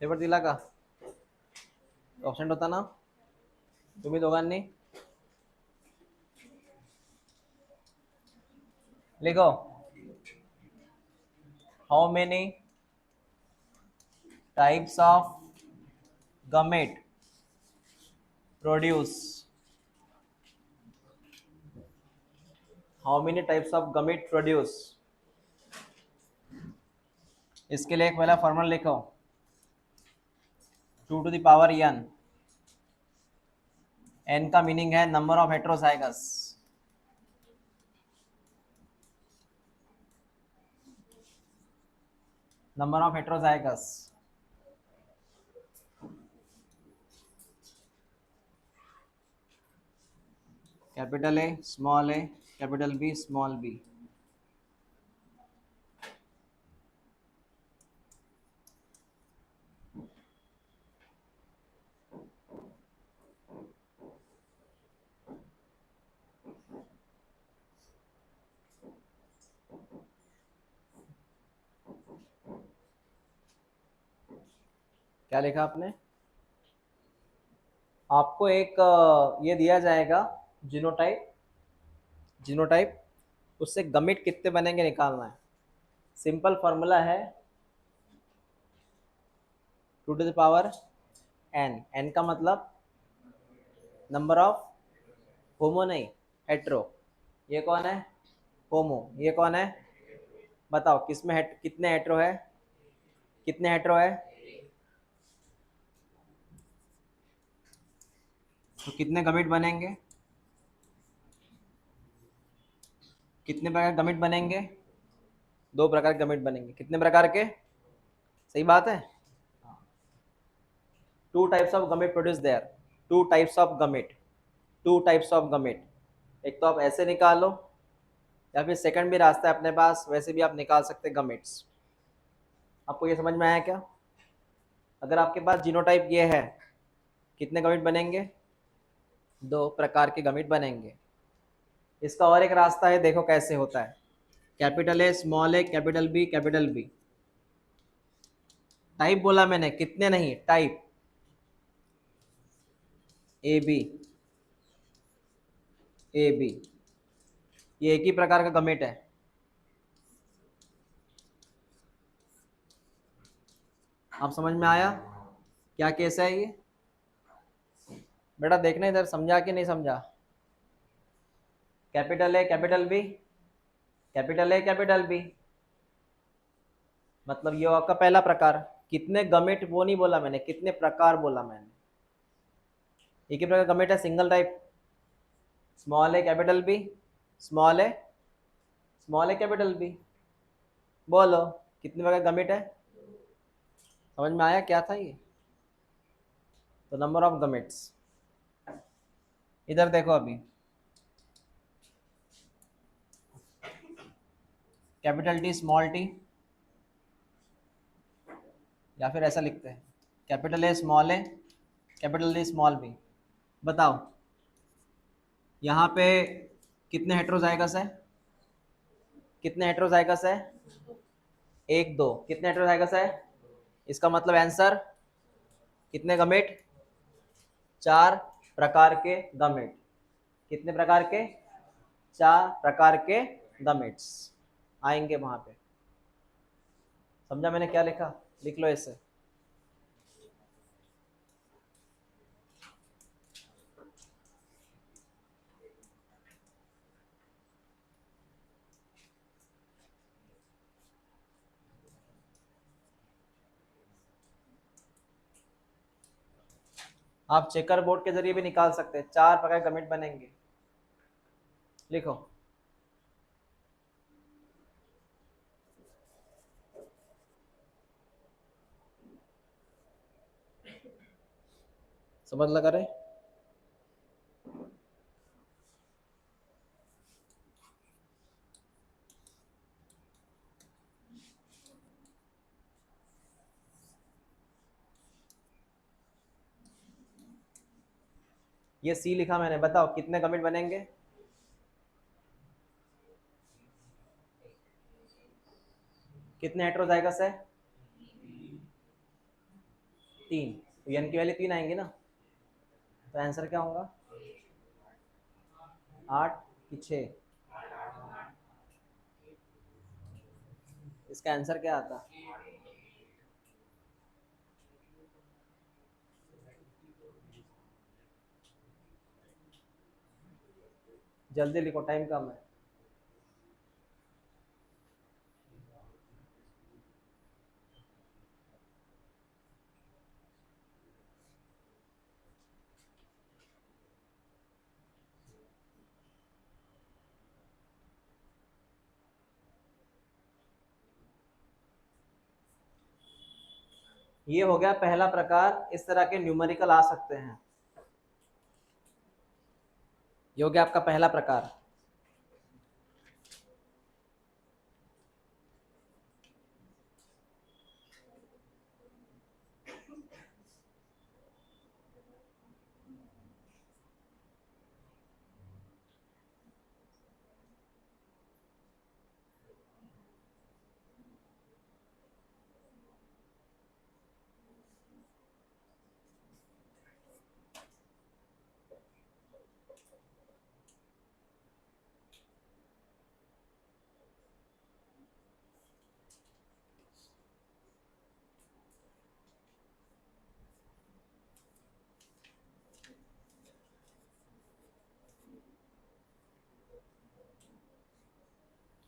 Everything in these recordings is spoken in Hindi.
पेपर दिला का? ऑप्शन होता ना, तुम्ही दोघांनी लिखो. How many types of gamete produce? How many types of gamete produce? इसके लिए एक पहला फॉर्मूला लिखो. 2 to the power n. n का मीनिंग है number of heterozygous. Number of heterozygous. Capital A, small A, capital B, small B. क्या लिखा आपने? आपको एक ये दिया जाएगा जीनोटाइप. जीनोटाइप, उससे गमिट कितने बनेंगे निकालना है. सिंपल फॉर्मूला है 2 to the power n. n का मतलब नंबर ऑफ होमो नहीं, हेट्रो. ये कौन है? होमो. ये कौन है? बताओ किसमें कितने हेट्रो है? कितने हेट्रो है? तो कितने गमिट बनेंगे? कितने प्रकार गमिट बनेंगे? 2 प्रकार के गमिट बनेंगे. कितने प्रकार के? सही बात है. 2 types of gamete produced there. 2 types of gamete. 2 types of gamete. एक तो आप ऐसे निकालो, या फिर सेकंड भी रास्ता है अपने पास, वैसे भी आप निकाल सकते हैं गमेट्स. आपको ये समझ में आया क्या? अगर आपके पास जीनोटाइप ये है, कितने गमेट बनेंगे? 2 प्रकार के गमेट बनेंगे. इसका और एक रास्ता है, देखो कैसे होता है. Capital A, small A, capital B, capital B. Type बोला मैंने, कितने नहीं, type. A B, A B, ये एक ही प्रकार का गमेट है. आप समझ में आया क्या केस है ये? बेटा देखना इधर, समझा कि नहीं समझा? Capital A, capital B, capital A, capital B, मतलब ये आपका पहला प्रकार. कितने गमेट वो नहीं बोला मैंने, कितने प्रकार बोला मैंने. एक ही प्रकार गमेट है, single type. Small A, capital B, small A, small A, capital B. बोलो कितने प्रकार गमेट है? समझ में आया क्या था ये? तो नंबर ऑफ गमेट्स. इधर देखो अभी, कैपिटल टी, स्मॉल टी, या फिर ऐसा लिखते हैं capital A, small A, capital D, small B. बताओ यहाँ पे कितने हेट्रोजाइगस है? कितने हेट्रोजाइगस है? 1 2. कितने हेट्रोजाइगस है? इसका मतलब आंसर कितने गमेट? 4 प्रकार के गमेट. कितने प्रकार के? 4 प्रकार के गमेट्स आएंगे वहां पे. समझा मैंने क्या लिखा? लिख लो इसे. आप चेकर बोर्ड के जरिए भी निकाल सकते हैं. 4 प्रकार के गमेट बनेंगे. लिखो. समझ लगा रहे? ये सी लिखा मैंने, बताओ कितने गमेट बनेंगे? कितने हेटेरोजाइगस है? 3। तो एन की वैल्यू 3 आएंगे ना, तो आंसर क्या होगा? 8 कि 6? इसका आंसर क्या आता? जल्दी लिखो, टाइम कम है। ये हो गया पहला प्रकार, इस तरह के न्यूमेरिकल आ सकते हैं। ये हो गया आपका पहला प्रकार।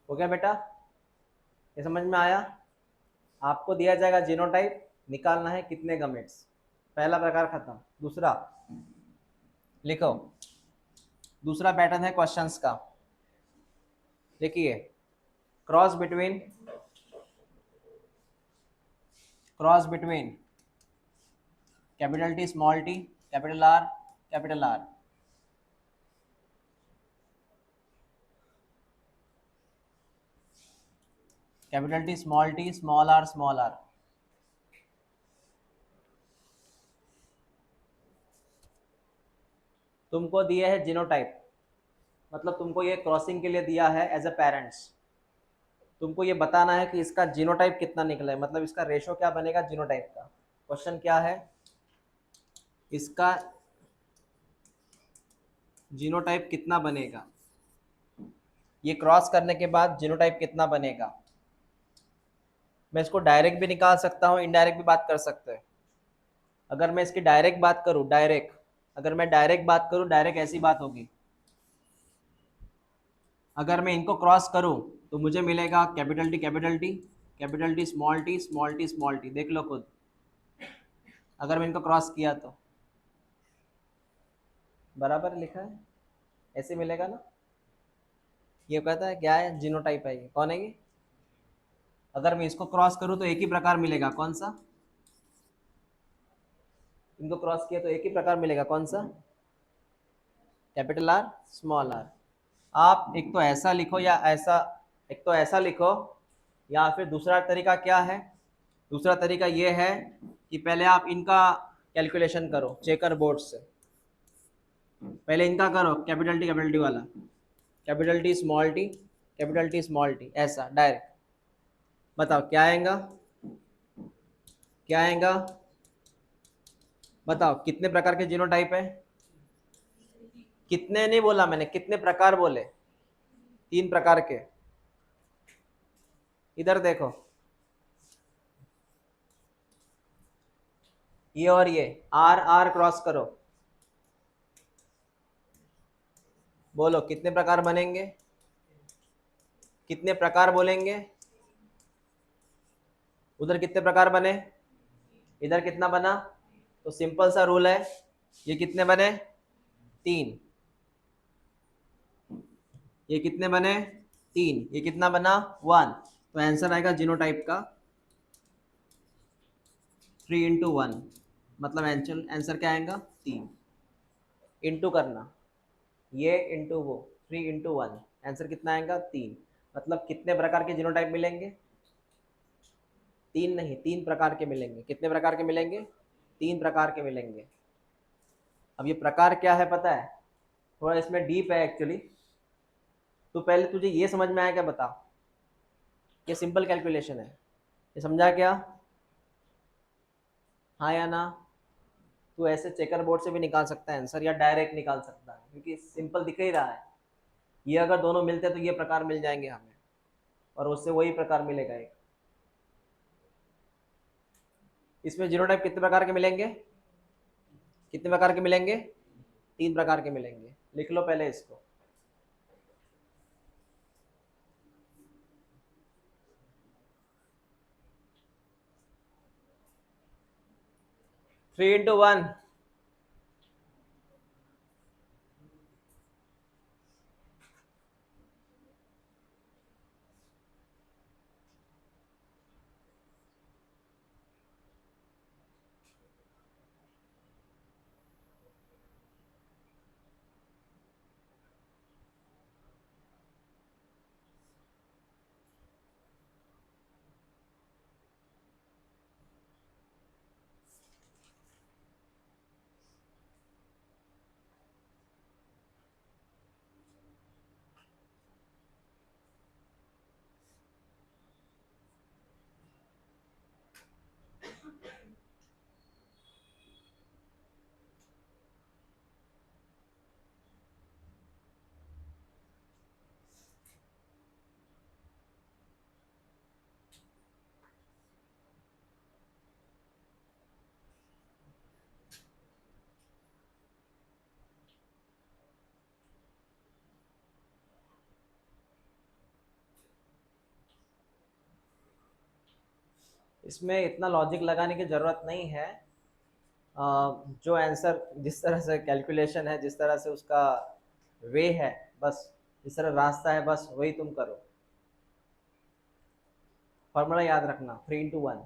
हो गया बेटा? ये समझ में आया? आपको दिया जाएगा जीनोटाइप, निकालना है कितने गमेट्स। पहला प्रकार खत्म। दूसरा लिखो, दूसरा पैटर्न है क्वेश्चंस का। देखिए, cross between, cross between capital T small T, capital R, capital R. Capital T small are, small R. तुमको दिया है जीनोटाइप, मतलब तुमको ये क्रॉसिंग के लिए दिया है एज अ पेरेंट्स। तुमको ये बताना है कि इसका जीनोटाइप कितना निकला है, मतलब इसका रेशो क्या बनेगा जीनोटाइप का। क्वेश्चन क्या है? इसका जीनोटाइप कितना बनेगा, ये क्रॉस करने के बाद जीनोटाइप कितना बनेगा। मैं इसको डायरेक्ट भी निकाल सकता हूँ, इनडायरेक्ट भी बात कर सकते हैं। अगर मैं इसकी डायरेक्ट बात करूँ, डायरेक्ट, अगर मैं डायरेक्ट बात करूँ, डायरेक्ट ऐसी बात होगी। अगर मैं इनको क्रॉस करूँ तो मुझे मिलेगा capital T capital T, capital T small T, small T small T. देख लो खुद, अगर मैं इनको क्रॉस किया तो बराबर लिखा है, ऐसे मिलेगा ना। ये कहता है क्या है, जीनोटाइप है। ये कौन है ये? अगर मैं इसको क्रॉस करूँ तो एक ही प्रकार मिलेगा, कौन सा? इनको क्रॉस किया तो एक ही प्रकार मिलेगा, कौन सा? Capital R, small R. आप एक तो ऐसा लिखो या ऐसा, एक तो ऐसा लिखो, या फिर दूसरा तरीका क्या है? दूसरा तरीका ये है कि पहले आप इनका कैलकुलेशन करो चेकर बोर्ड से। पहले इनका करो, कैपिटल टी वाला, capital T small T, capital T small T, ऐसा डायरेक्ट। बताओ क्या आएगा, क्या आएगा? बताओ कितने प्रकार के जीनोटाइप है? कितने नहीं बोला मैंने, कितने प्रकार बोले? 3 प्रकार के। इधर देखो, ये और ये, आर आर क्रॉस करो, बोलो कितने प्रकार बनेंगे, कितने प्रकार बोलेंगे? उधर कितने प्रकार बने, इधर कितना बना? तो सिंपल सा रूल है, ये कितने बने? 3। ये कितने बने? 3। ये कितना बना? 1। तो आंसर आएगा जीनोटाइप का 3 × 1, मतलब आंसर क्या आएगा? 3। इंटू करना, ये इंटू वो, 3 × 1, आंसर कितना आएगा? 3। मतलब कितने प्रकार के जीनोटाइप मिलेंगे? 3 नहीं, 3 प्रकार के मिलेंगे। कितने प्रकार के मिलेंगे? 3 प्रकार के मिलेंगे। अब ये प्रकार क्या है पता है, थोड़ा इसमें डीप है एक्चुअली। तो पहले तुझे ये समझ में आया क्या बता, ये सिंपल कैलकुलेशन है, ये समझा क्या? हाँ या ना? तू ऐसे चेकर बोर्ड से भी निकाल सकता है आंसर, या डायरेक्ट निकाल सकता है, क्योंकि सिंपल दिख ही रहा है। ये अगर दोनों मिलते हैं तो ये प्रकार मिल जाएंगे हमें, और उससे वही प्रकार मिलेगा एक। इसमें जीरो टाइप कितने प्रकार के मिलेंगे? कितने प्रकार के मिलेंगे? 3 प्रकार के मिलेंगे, लिख लो पहले इसको। 3 into 1। इसमें इतना लॉजिक लगाने की ज़रूरत नहीं है। जो आंसर जिस तरह से कैलकुलेशन है, जिस तरह से उसका वे है, बस जिस तरह रास्ता है बस वही तुम करो। फॉर्मूला याद रखना, 3 into 1,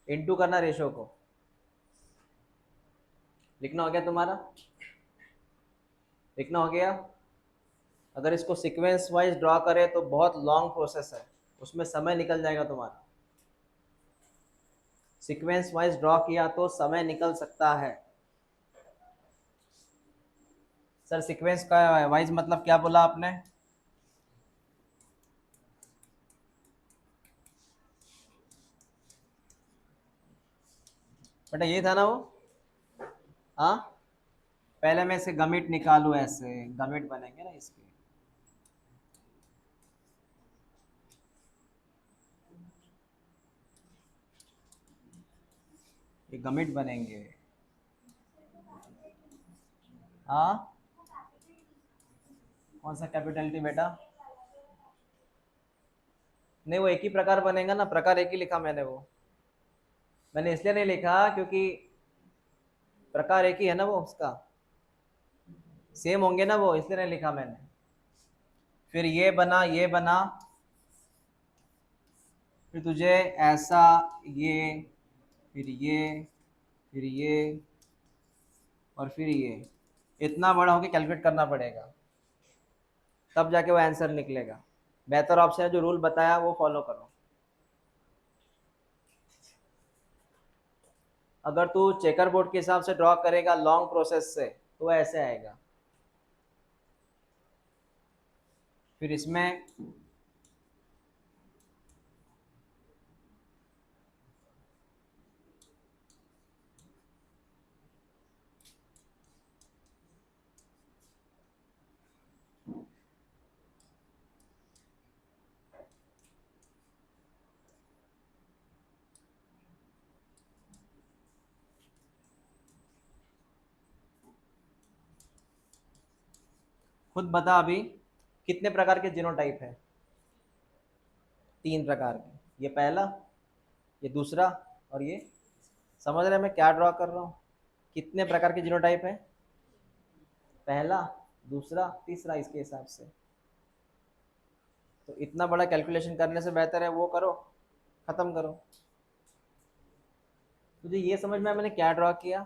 इंटू करना रेशो को। लिखना हो गया तुम्हारा? लिखना हो गया? अगर इसको सीक्वेंस वाइज ड्रॉ करें तो बहुत लॉन्ग प्रोसेस है, उसमें समय निकल जाएगा तुम्हारा। सीक्वेंस वाइज ड्रॉ किया तो समय निकल सकता है। सर सीक्वेंस का वाइज मतलब क्या बोला आपने? बेटा ये था ना वो। हाँ, पहले मैं इसे गमिट निकालू, ऐसे गमिट बनेंगे ना इसके। ये गमिट बनेंगे। हाँ, कौन सा कैपिटल टी बेटा? नहीं, वो एक ही प्रकार बनेगा ना, प्रकार एक ही लिखा मैंने। वो मैंने इसलिए नहीं लिखा क्योंकि प्रकार एक ही है ना, वो उसका सेम होंगे ना वो, इसलिए नहीं लिखा मैंने। फिर ये बना, ये बना, फिर तुझे ऐसा, ये, फिर ये, फिर ये, और फिर ये, इतना बड़ा होके कैलकुलेट करना पड़ेगा, तब जाके वो आंसर निकलेगा। बेहतर ऑप्शन है जो रूल बताया वो फॉलो करो। अगर तू चेकर बोर्ड के हिसाब से ड्रॉ करेगा लॉन्ग प्रोसेस से तो ऐसे आएगा। फिर इसमें खुद बता अभी, कितने प्रकार के जीनोटाइप है? 3 प्रकार के। ये पहला, ये दूसरा, और ये। समझ रहे मैं क्या ड्रॉ कर रहा हूँ? कितने प्रकार के जीनोटाइप है? पहला, दूसरा, तीसरा, इसके हिसाब से। तो इतना बड़ा कैलकुलेशन करने से बेहतर है वो करो, खत्म करो। तुझे ये समझ में आया मैंने क्या ड्रॉ किया?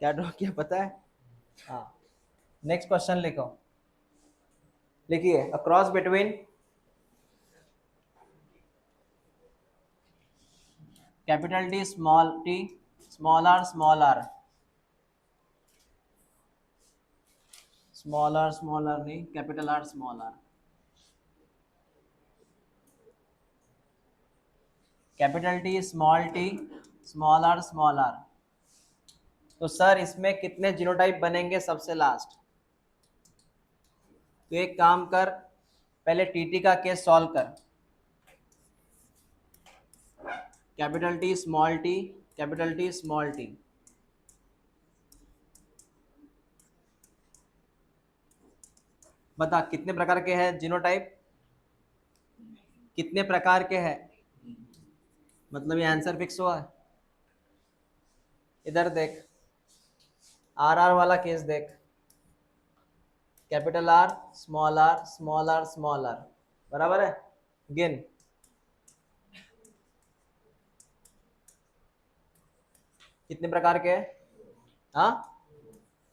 क्या ड्रॉ किया पता है? हाँ, नेक्स्ट क्वेश्चन लिखो। लिखिए, a cross between capital T, small T, small are, small r नहीं, capital R small r, capital T small r. तो सर इसमें कितने जीनोटाइप बनेंगे सबसे लास्ट? तो एक काम कर, पहले टीटी का केस सॉल्व कर, capital T small T, capital T small T. बता कितने प्रकार के हैं जीनोटाइप, कितने प्रकार के हैं? मतलब ये आंसर फिक्स हुआ है? इधर देख, आर आर वाला केस देख, capital R small are small are small R, बराबर है? गिन, कितने प्रकार के हैं? हाँ,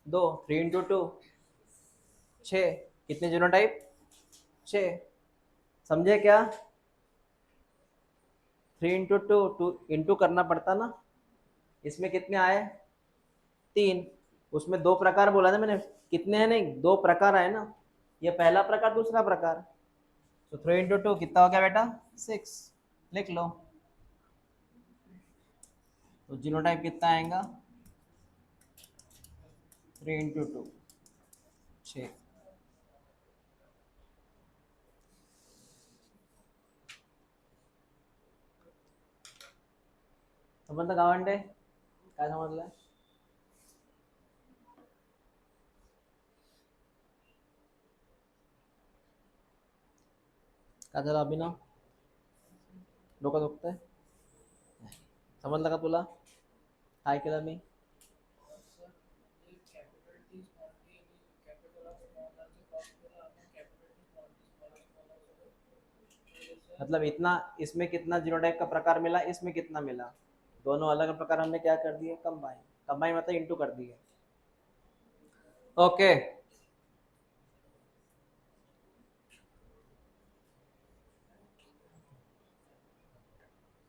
दो, 3 into 2, 6। कितने जीनोटाइप? 6। समझे क्या? 3 into 2, 2 इंटू करना पड़ता ना। इसमें कितने आए? 3। उसमें 2 प्रकार बोला ना मैंने, कितने हैं? नहीं, 2 प्रकार आए ना, ये पहला प्रकार दूसरा प्रकार। तो 3 into 2 कितना हो गया बेटा? 6। लिख लो। तो जीनोटाइप कितना आएगा? 3 into 2, 6। समजलं का म्हणते? काय समजलं? काय झालं अभिनव? डोकं दुखतंय? समजलं का तुला काय केलं मी? मतलब इतना, इसमें कितना जीनोटाइप का प्रकार मिला, इसमें कितना मिला, दोनों अलग प्रकार हमने क्या कर दिए? कंबाइन। कंबाइन मतलब इंटू कर दिए। ओके,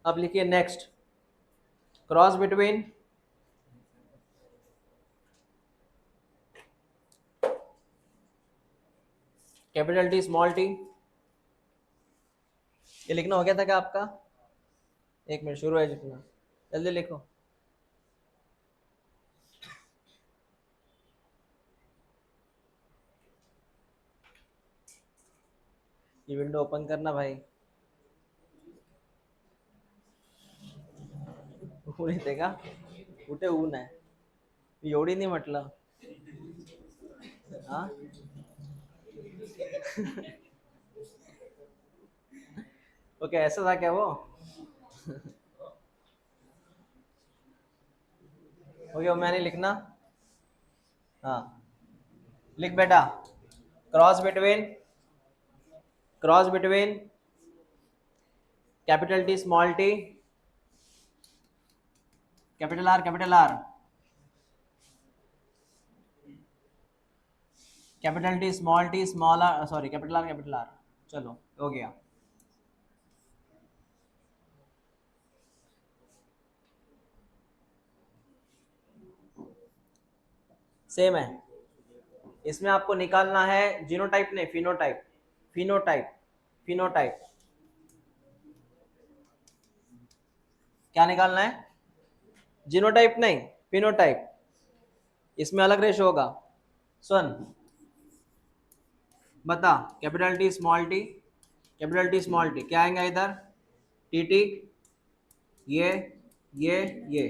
अब लिखिए next, cross between capital T small T. ये लिखना हो गया था क्या आपका? एक मिनट, शुरू है जितना, जल्दी लिखो। ये विंडो ओपन करना भाई, ऊन येते का? कुठे ऊन आहे? एवढी नाही म्हटलं हा। ओके, ऐसा था क्या वो? ओके, मैंने लिखना। हाँ, लिख बेटा, cross between, cross between capital T small T, capital R, capital R, capital T small T small R, sorry capital R, capital R. चलो हो गया। सेम है, इसमें आपको निकालना है जीनोटाइप नहीं, फिनोटाइप, फिनोटाइप, फिनोटाइप। क्या निकालना है? जीनोटाइप नहीं, फिनोटाइप। इसमें अलग रेशो होगा। सुन, बता, capital T small T, capital T small T, क्या आएगा इधर? टी टी, ये ये ये।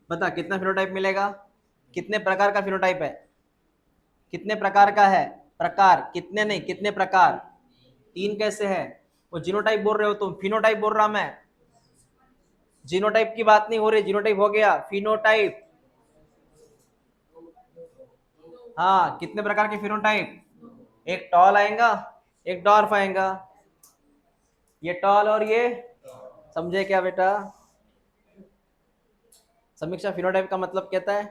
बता कितना फिनोटाइप मिलेगा? कितने प्रकार का फिनोटाइप है? कितने प्रकार का है? प्रकार, कितने नहीं, कितने प्रकार? 3 कैसे है? वो जीनोटाइप बोल रहे हो तुम, फिनोटाइप बोल रहा मैं। जीनोटाइप की बात नहीं हो रही, जीनोटाइप हो गया, फिनोटाइप। हाँ, कितने प्रकार के फिनोटाइप? एक टॉल आएगा, एक डॉर्फ आएगा, ये टॉल और ये, समझे क्या बेटा? समीक्षा, फिनोटाइप का मतलब कहता है,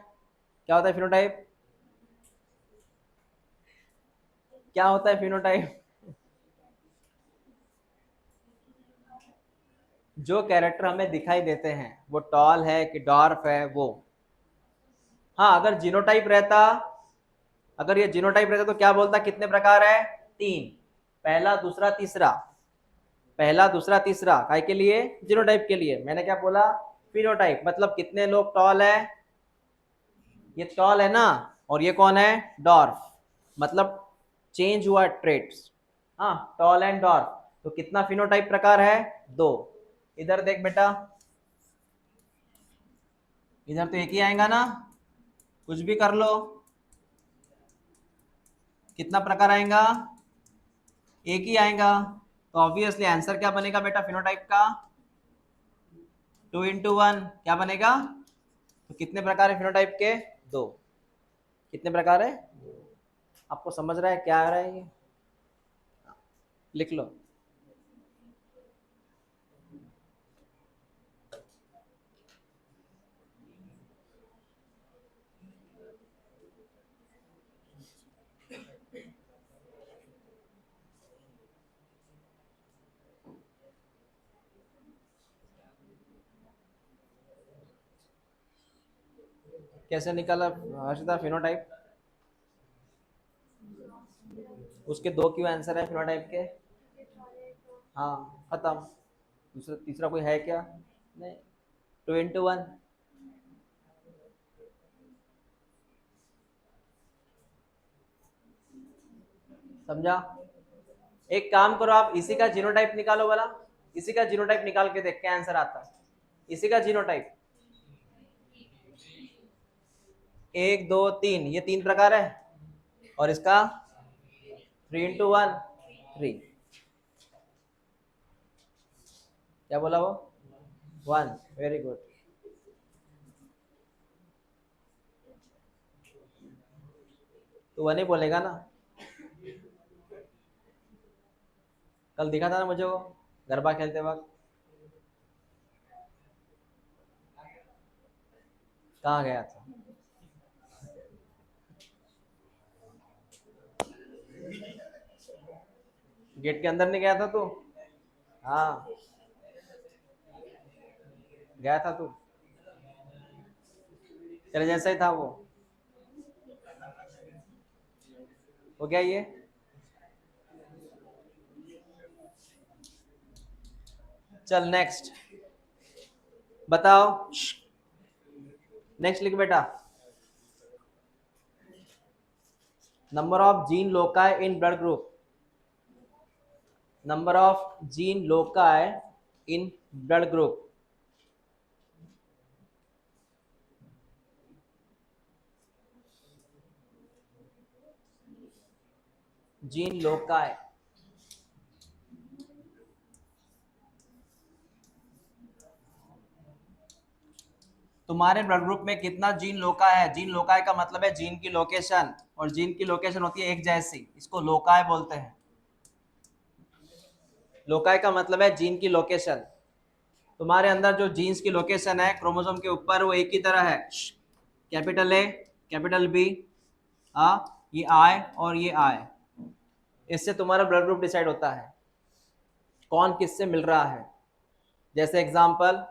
क्या होता है फिनोटाइप? क्या होता है फिनोटाइप? जो कैरेक्टर हमें दिखाई देते हैं वो टॉल है कि डॉर्फ है वो। हाँ, अगर जीनोटाइप रहता, अगर ये जीनोटाइप रहता तो क्या बोलता, कितने प्रकार है, 3, पहला दूसरा तीसरा, पहला दूसरा तीसरा, काय के लिए, जीनोटाइप के लिए। मैंने क्या बोला, फिनोटाइप, मतलब कितने लोग टॉल है, ये टॉल है ना, और ये कौन है, डॉर्फ, मतलब चेंज हुआ ट्रेट्स। हाँ, टॉल एंड डॉर्फ, तो कितना फिनोटाइप प्रकार है, 2। इधर देख बेटा, इधर तो एक ही आएगा ना, कुछ भी कर लो, कितना प्रकार आएगा, एक ही आएगा। तो ऑब्वियसली आंसर क्या बनेगा बेटा फिनोटाइप का, 2 into 1 क्या बनेगा, तो कितने प्रकार है फिनोटाइप के, 2। कितने प्रकार है, आपको समझ रहा है क्या आ रहा है ये, लिख लो। कैसे निकाला हर्षिता फिनोटाइप, उसके 2 क्यों आंसर है फिनोटाइप के, हाँ खत्म, दूसरा तीसरा कोई है क्या, नहीं, 2 into 1। समझा, एक काम करो आप इसी का जीनोटाइप निकालो वाला, इसी का जीनोटाइप निकाल के देख क्या आंसर आता है, इसी का जीनोटाइप, 1 2 3, ये 3 प्रकार है, और इसका 3 into 1, 3, क्या बोला वो, 1, वेरी गुड। तो 1 ही बोलेगा ना, कल दिखा था ना मुझे वो गरबा खेलते वक्त, कहाँ गया था, गेट के अंदर नहीं गया था तू, हाँ गया था तू, तेरे जैसा ही था वो, हो गया ये। चल नेक्स्ट बताओ, नेक्स्ट लिख बेटा, number of gene loci in blood group, number of gene loci in blood group, gene loci, तुम्हारे ब्लड ग्रुप में कितना जीन लोकाई है, जीन लोकाई का मतलब है जीन की लोकेशन, और जीन की लोकेशन होती है एक जैसी, इसको लोकाई बोलते हैं। लोकाई का मतलब है जीन की लोकेशन, तुम्हारे अंदर जो जीन्स की लोकेशन है क्रोमोसोम के ऊपर वो एक ही तरह है, कैपिटल ए कैपिटल बी, आ ये आई और ये आई, इससे तुम्हारा ब्लड ग्रुप डिसाइड होता है कौन किससे मिल रहा है। जैसे एग्जांपल,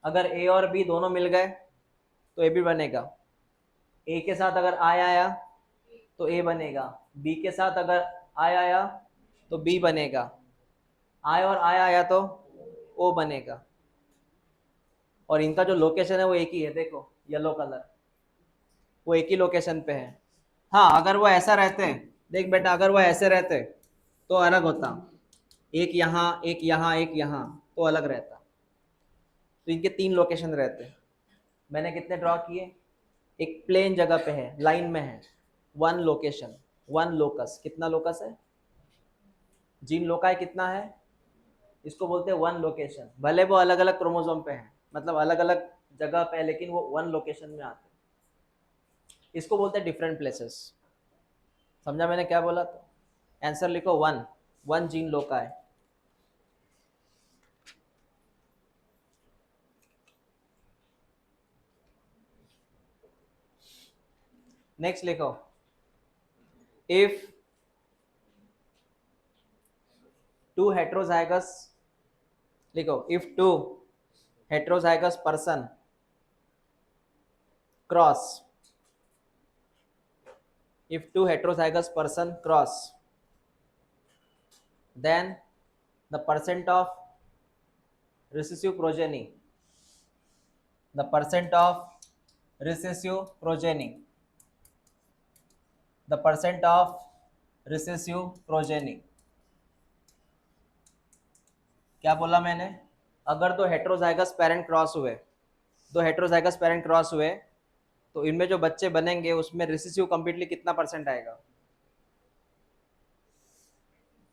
अगर ए और बी दोनों मिल गए तो ए बी बनेगा, ए के साथ अगर आई आया तो ए बनेगा, बी के साथ अगर आई आया तो बी बनेगा, आई और आई आया तो ओ बनेगा, और इनका जो लोकेशन है वो एक ही है, देखो येलो कलर, वो एक ही लोकेशन पे है। हाँ, अगर वो ऐसा रहते, देख बेटा अगर वो ऐसे रहते तो अलग होता, एक यहाँ एक यहाँ एक यहाँ, तो अलग रहता। तो इनके 3 लोकेशन रहते हैं, मैंने कितने ड्रॉ किए, एक प्लेन जगह पे है, लाइन में है, 1 लोकेशन, 1 लोकस, कितना लोकस है, जीन लोकाई कितना है, इसको बोलते हैं 1 लोकेशन, भले वो अलग अलग क्रोमोसोम पे है, मतलब अलग अलग जगह पे है, लेकिन वो 1 लोकेशन में आते हैं, इसको बोलते हैं डिफरेंट प्लेसेस। समझा मैंने क्या बोला, तो आंसर लिखो 1, 1 जीन लोकाई। नेक्स्ट लिखो, if 2 heterozygous लिखो, if two heterozygous person cross, if two heterozygous person cross, then the percent of recessive progeny, the percent of recessive progeny, the percent of recessive progeny, क्या बोला मैंने? अगर दो हेट्रोजाइगस पेरेंट क्रॉस हुए, दो हेट्रोजाइगस पेरेंट क्रॉस हुए, तो इनमें जो बच्चे बनेंगे उसमें रिसेसिव कंप्लीटली कितना परसेंट आएगा?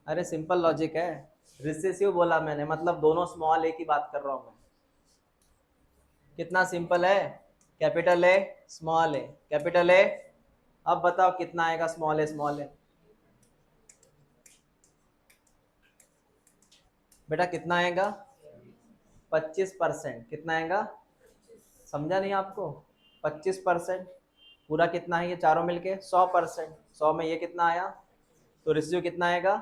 अरे सिंपल लॉजिक है, रिसेसिव बोला मैंने मतलब दोनों स्मॉल ए की बात कर रहा हूं मैं। कितना सिंपल है, capital A small A, capital A. अब बताओ कितना आएगा स्मॉल ए स्मॉल ए? बेटा कितना आएगा? 25%। कितना आएगा? समझा नहीं आपको? 25%। पूरा कितना है ये चारों मिलके? 100%। 100 में ये कितना आया? तो रेशियो कितना आएगा?